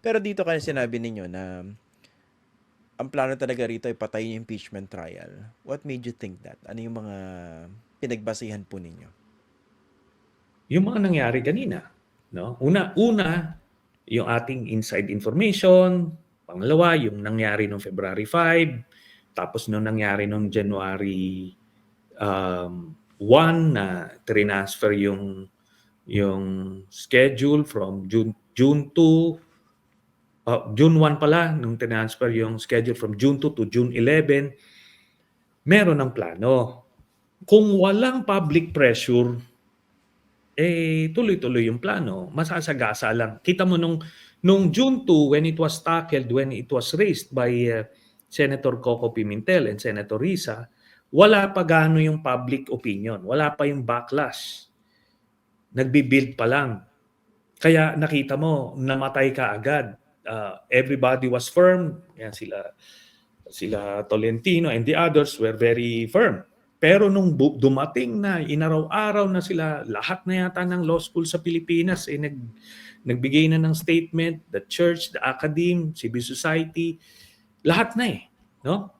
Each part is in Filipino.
Pero dito kasi sinabi ninyo na ang plano talaga rito ay patayin yung impeachment trial. What made you think that? Ano yung mga pinagbasihan po ninyo? Yung mga nangyari kanina, no? Una, yung ating inside information, pangalawa, yung nangyari noong February 5, tapos nung nangyari noong January 1 na transfer yung schedule from June 2, June 1 pala nung transfer yung schedule from June 2 to June 11, meron ng plano. Kung walang public pressure, tuloy-tuloy yung plano. Masasagasa lang. Kita mo nung June 2, when it was tackled, when it was raised by Senator Coco Pimentel and Senator Risa, wala pa gaano yung public opinion. Wala pa yung backlash. Nagbi-build pa lang. Kaya nakita mo, namatay ka agad. Everybody was firm. Yan sila Tolentino and the others were very firm. Pero nung dumating na, inaraw-araw na sila, lahat na yata ng law school sa Pilipinas nagbigay na ng statement, the church, the academe, civil society, lahat na no?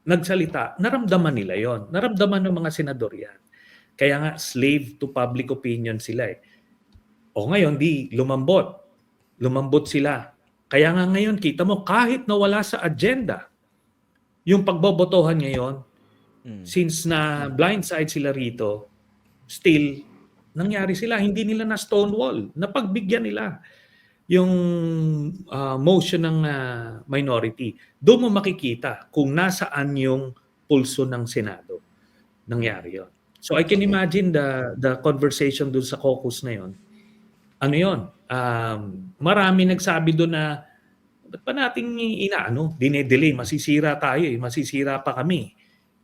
Nagsalita, naramdaman nila yon, naramdaman ng mga senador yan. Kaya nga, slave to public opinion sila O ngayon, di lumambot sila. Kaya nga ngayon, kita mo, kahit nawala sa agenda, yung pagbobotohan ngayon, since na blindside sila rito, still, nangyari sila. Hindi nila na stonewall. Napagbigyan nila yung motion ng minority. Doon mo makikita kung nasaan yung pulso ng Senado. Nangyari yon. So I can Okay. imagine the conversation doon sa caucus na yon. Ano yon? Marami nagsabi doon na ba't pa nating dinedelay, masisira tayo masisira pa kami.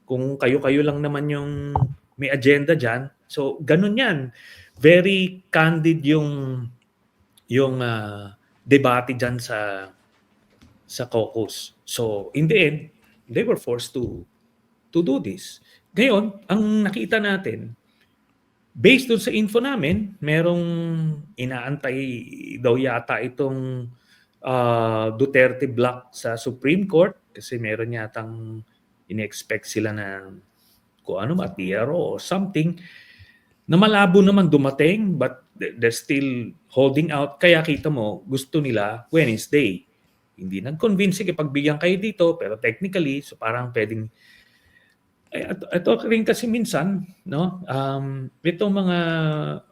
Kung kayo-kayo lang naman yung may agenda dyan. So, ganun yan. Very candid yung debate dyan sa caucus. So, in the end, they were forced to do this. Ngayon, ang nakita natin, based dun sa info namin, merong inaantay daw yata itong Duterte block sa Supreme Court kasi meron yatang in-expect sila na kung ano ba, TRO or something na malabo naman dumating but they're still holding out. Kaya kita mo, gusto nila Wednesday. Hindi nag-convince, sige, pagbigyan kayo dito, pero technically, so parang pwedeng ito rin kasi minsan, no? Itong mga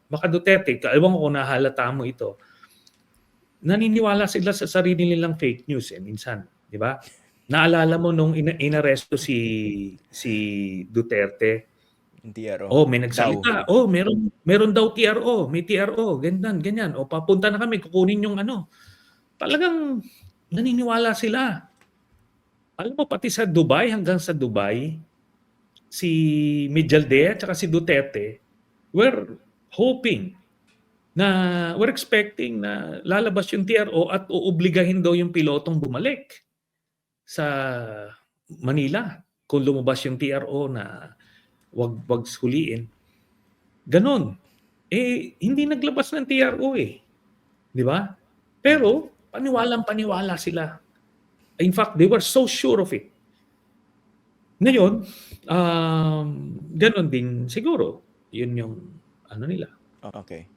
maka-Duterte, ewan ko kung nahalata mo ito, naniniwala sila sa sarili nilang fake news minsan, di ba? Naalala mo nung inaresto si Duterte, Yung TRO. may Daw. nagsalita, meron daw TRO, may TRO, ganyan, ganyan. Papunta na kami, kukunin yung ano. Talagang naniniwala sila. Alam mo, pati sa Dubai, hanggang sa Dubai, si Mijaldea at si Duterte were hoping we're expecting na lalabas yung TRO at uobligahin daw yung pilotong bumalik sa Manila kung lumabas yung TRO na wag huliin. Ganon. Hindi naglabas ng TRO Di ba? Pero paniwalang-paniwala sila. In fact, they were so sure of it. Ngayon, ganon din siguro. Yun yung ano nila. Okay.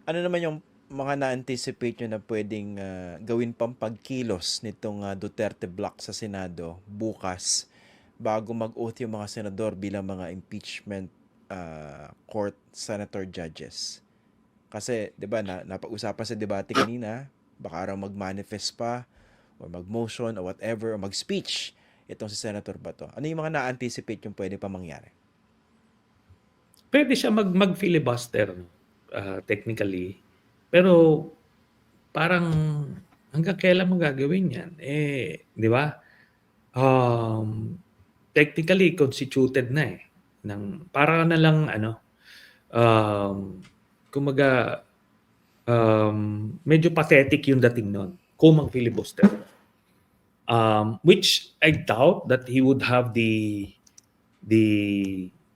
Ano naman yung mga na-anticipate nyo na pwedeng gawin pang pagkilos nitong Duterte block sa Senado bukas bago mag-oath yung mga senador bilang mga impeachment court senator judges? Kasi, di ba, napag-usapan sa debate kanina, baka raw mag-manifest pa or mag-motion or whatever or mag-speech itong si Senator Bato. Ano yung mga na-anticipate yung pwede pa mangyari? Pwede siya mag-filibuster technically. Pero parang hanggang kailan mo gagawin yan? Di ba? Technically constituted na para na lang kumaga medyo pathetic yung dating nun kung mag-filibuster. Which I doubt that he would have the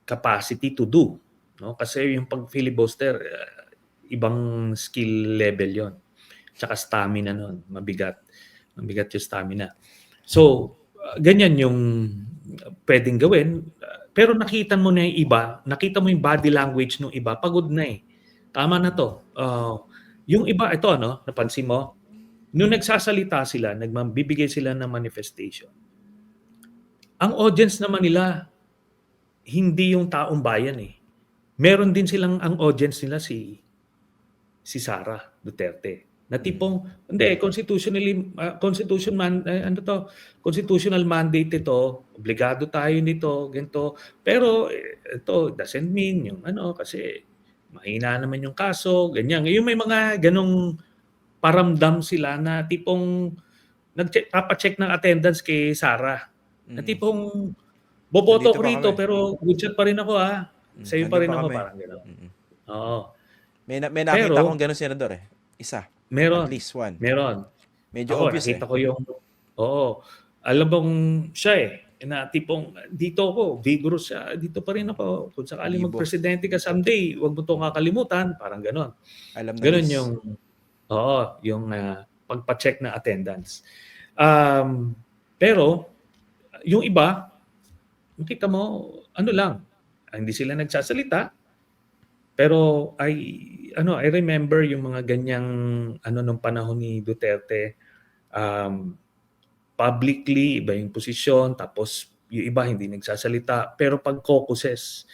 capacity to do, no? Kasi yung pag-filibuster ibang skill level yon. tsaka stamina nun, mabigat. Mabigat yung stamina. So, ganyan yung pwedeng gawin. Pero nakita mo na yung iba, nakita mo yung body language ng iba, pagod na eh. Tama na to. Yung iba, ito ano, napansin mo, nung nagsasalita sila, nagbibigay sila ng manifestation. Ang audience naman nila, hindi yung taong bayan eh. Meron din silang, ang audience nila si Sara Duterte. Na tipong, hindi, constitutional mandate ito, obligado tayo nito, ganito. Pero ito doesn't mean yung kasi mahina naman yung kaso, ganyan. Yung may mga ganong paramdam sila na tipong papacheck ng attendance kay Sara. Na tipong boboto Nandito ko pa rito kami. pero good shot pa rin ako Sa'yo pa Nandun rin pa ako, kami. parang gano'n. Oo. May nakita Pero akong ganun, Senador eh. Isa. At meron, least one. meron. Medyo Ako obvious nakita eh. ko yung alam mong siya na tipong dito ako, vigorous siya, dito pa rin ako. Kung sakaling Libo. magpresidente ka someday, wag mo 'tong kakalimutan, parang gano'n. Alam na Gano'n miss. yung yung pagpa-check ng attendance. Pero yung iba, makita mo, lang, hindi sila nagsasalita, pero I remember yung mga ganyang nung panahon ni Duterte, publicly iba yung posisyon, tapos yung iba hindi nagsasalita, pero pag caucuses,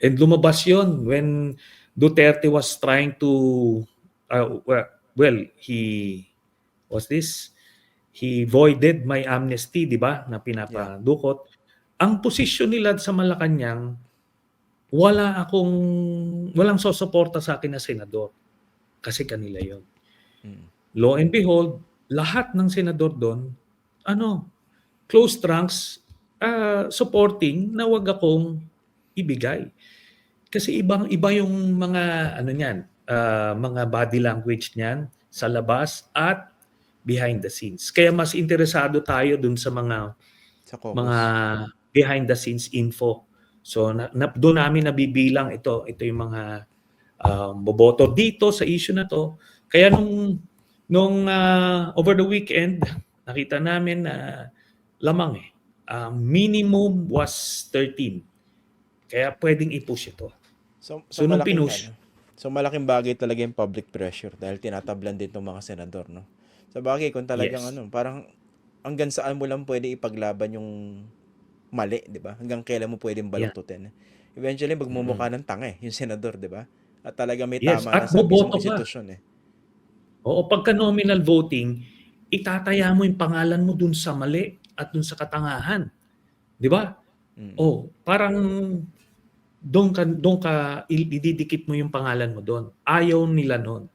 and lumabas yun when Duterte was trying to he voided my amnesty, di ba, na pinapadukot. Ang posisyon nila sa Malacanang, walang sosuporta sa akin na senador. Kasi kanila yon. Lo and behold, lahat ng senador doon, close ranks, supporting na wag akong ibigay. Kasi iba yung mga niyan, mga body language niyan sa labas at behind the scenes. Kaya mas interesado tayo dun sa mga behind the scenes info. So doon namin nabibilang ito yung mga boboto dito sa issue na to. Kaya nung over the weekend, nakita namin na lamang minimum was 13. Kaya pwedeng i-push ito. So nung pinush, malaking bagay talaga yung public pressure dahil tinatablan din ng mga senador, no? Sa bagay, kung talagang parang hanggang saan mo lang pwede ipaglaban yung mali, di ba? Hanggang kailan mo pwedeng balututin. Eventually, magmumukha ng tanga yung senador, di ba? At talaga may tama na sa mismong institusyon eh. Oo, pagka nominal voting, itataya mo yung pangalan mo dun sa mali at dun sa katangahan. Di ba? Parang doon ka ididikit mo yung pangalan mo doon. Ayaw nila noon.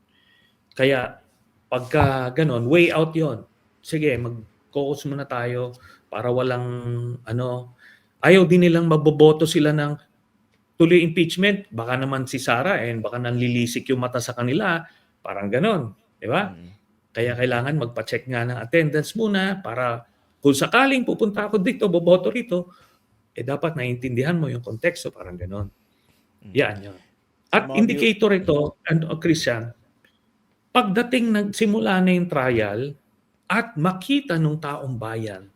Kaya pagka ganon, way out yon. Sige, mag-focus muna tayo para walang ayaw din nilang maboboto sila ng tuloy impeachment. Baka naman si Sara baka nanlilisik yung mata sa kanila. Parang ganon. Di ba? Kaya kailangan magpa-check nga ng attendance muna para kung sakaling pupunta ako dito, boboto rito, dapat naiintindihan mo yung konteksto, parang gano'n. Yan yun. At indicator ito, Christian, pagdating nagsimula na yung trial at makita ng taong bayan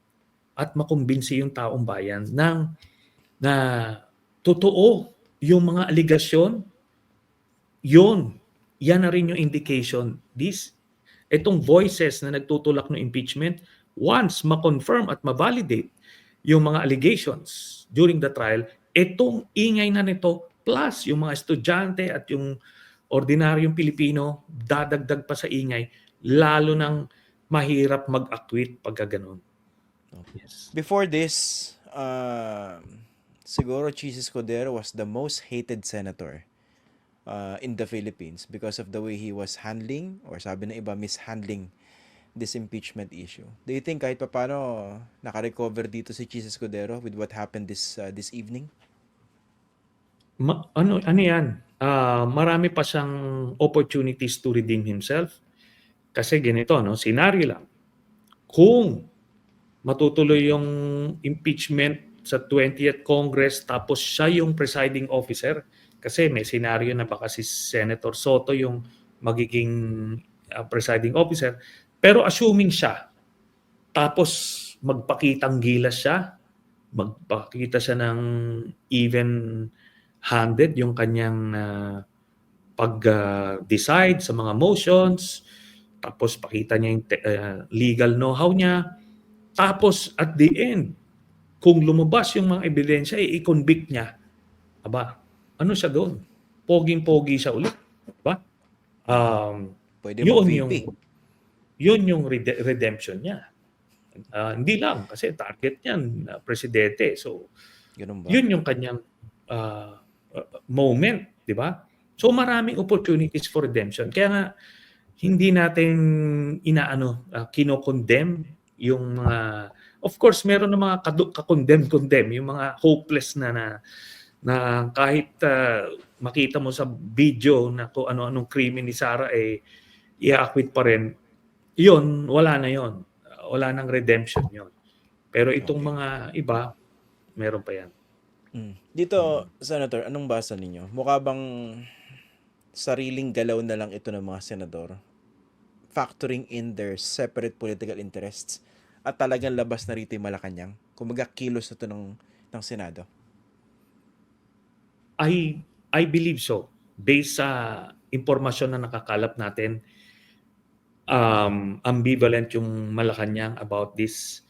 at makumbinsi yung taong bayan na totoo yung mga aligasyon, yan na rin yung indication. Itong voices na nagtutulak ng impeachment, once ma-confirm at ma-validate yung mga allegations during the trial, itong ingay na nito plus yung mga estudyante at yung ordinaryong Pilipino, dadagdag pa sa ingay, lalo nang mahirap mag-acquit pagka ganun. Yes. Before this, siguro Chis Escudero was the most hated senator in the Philippines because of the way he was handling, or sabi na iba, mishandling this impeachment issue. Do you think kahit paano naka-recover dito si Chis Escudero with what happened this evening? Ano yan? Marami pa siyang opportunities to redeem himself. Kasi ganito, scenario lang. Kung matutuloy yung impeachment sa 20th Congress tapos siya yung presiding officer, kasi may scenario na baka si Senator Soto yung magiging presiding officer. Pero assuming siya, tapos magpakitang gilas siya, magpakita siya ng even-handed yung kanyang pag-decide sa mga motions, tapos pakita niya yung legal know-how niya, tapos at the end, kung lumabas yung mga ebidensya, i-convict niya. Aba, ano siya doon? Poging-pogi siya ulit. Diba? Pwede Yun mag-VP. yung redemption niya. Hindi lang, kasi target niyan, presidente. So, Ganun ba? yun yung kanyang moment, di ba? So, maraming opportunities for redemption. Kaya nga, hindi natin kino-condemn yung mga, of course, meron ng mga kakondemn-condemn, yung mga hopeless na kahit makita mo sa video na kung ano-anong krimen ni Sarah, i-acquit pa rin. Yun, wala na yun. Wala nang redemption yun. Pero itong mga iba, meron pa yan. Dito, Senator, anong basa ninyo? Mukha bang sariling galaw na lang ito ng mga senador, factoring in their separate political interests, at talagang labas na rito yung Malacanang? Kumaga kilos na ito ng Senado? I believe so. Based sa impormasyon na nakakalap natin, ambivalent yung Malacanang about this.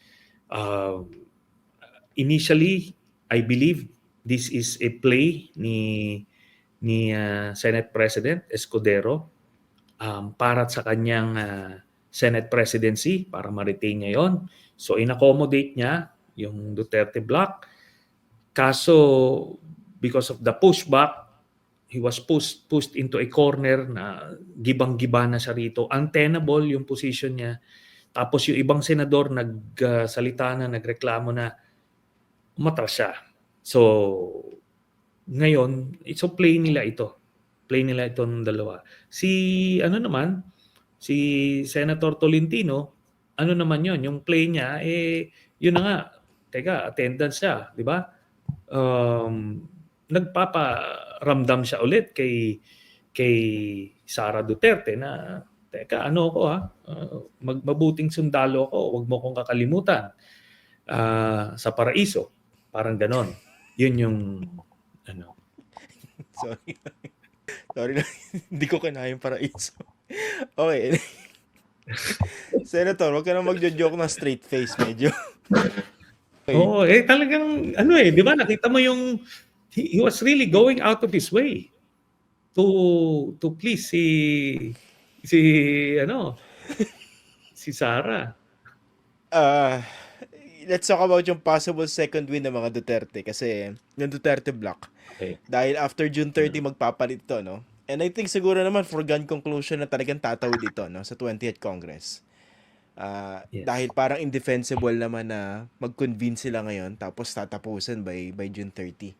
Initially, I believe this is a play ni Senate President Escudero para sa kanyang Senate presidency, para ma-retain niya yon. So in-accommodate niya yung Duterte bloc. Kaso because of the pushback, he was pushed into a corner na gibang-giba na siya rito. Untenable yung position niya. Tapos yung ibang senador nagsalita na, nagreklamo na umatras siya. So, ngayon, so play nila ito. Play nila ito ng dalawa. Si Senator Tolentino, naman yon, yung play niya, yun na nga, teka, attendance siya, di ba? Nagpaparamdam siya ulit kay Sara Duterte na, teka, mabuting sundalo ako, wag mo kong kakalimutan sa paraiso. Parang ganon. Yun yung Sorry na, hindi ko kinaya yung paraiso. Okay. Senator, wag ka na magjo-joke na straight face medyo. Okay. Oo, talagang di ba nakita mo yung he was really going out of his way to please si Sara. Let's talk about yung possible second win ng mga Duterte kasi yung Duterte block. Okay. Dahil after June 30 magpapalit to, no? And I think siguro naman foregone conclusion na talagang tatawid ito, no, sa 20th Congress. Yes. Dahil parang indefensible naman na mag-convene sila ngayon tapos tatapusin by June 30.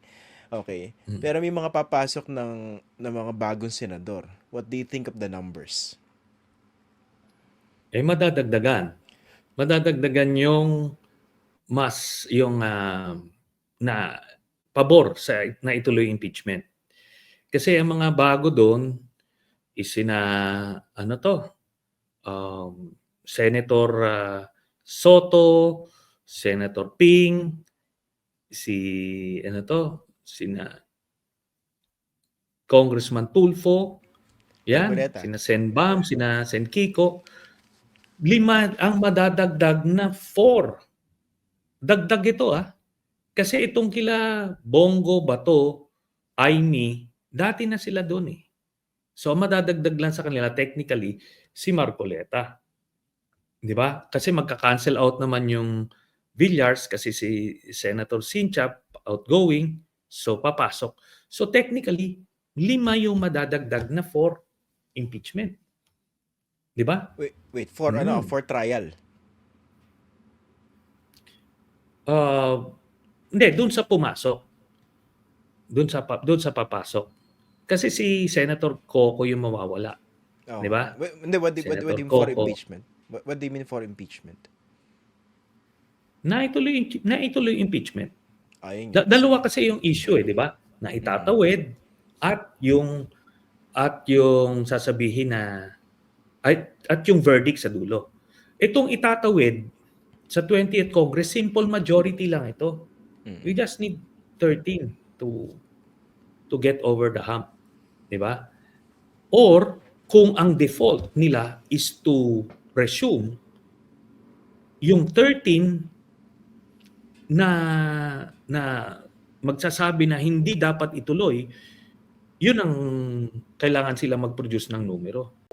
Okay. Pero may mga papasok ng mga bagong senador. What do you think of the numbers? Madadagdagan. Madadagdagan yung mas yung na pabor na ituloy impeachment. Kasi ang mga bago doon is Senator Soto, Senator Ping, Congressman Tulfo, yan, sina Sen Bam, sina Sen Kiko. 5 ang madadagdag na 4. Dagdag ito Kasi itong kila Bongo, Bato, Aimee, dati na sila doon So madadagdag lang sa kanila technically si Marcoleta. 'Di ba? Kasi magka-cancel out naman yung Villars kasi si Senator Sinchap outgoing, so papasok. So technically 5 yung madadagdag na for impeachment. 'Di ba? Wait, for trial. Hindi, doon sa pumasok. Doon sa papasok. Kasi si Senator Coco yung mawawala. Di ba? Hindi, what do you mean for impeachment? What do you mean for impeachment? Naituloy impeachment. Ayun. Dalawa kasi yung issue di ba? Na itatawid at yung sasabihin na at yung verdict sa dulo. Itong itatawid sa 20th Congress, simple majority lang ito. We just need 13 to get over the hump, di ba? Or kung ang default nila is to resume yung 13 na magsasabi na hindi dapat ituloy, yun ang kailangan sila mag-produce ng numero.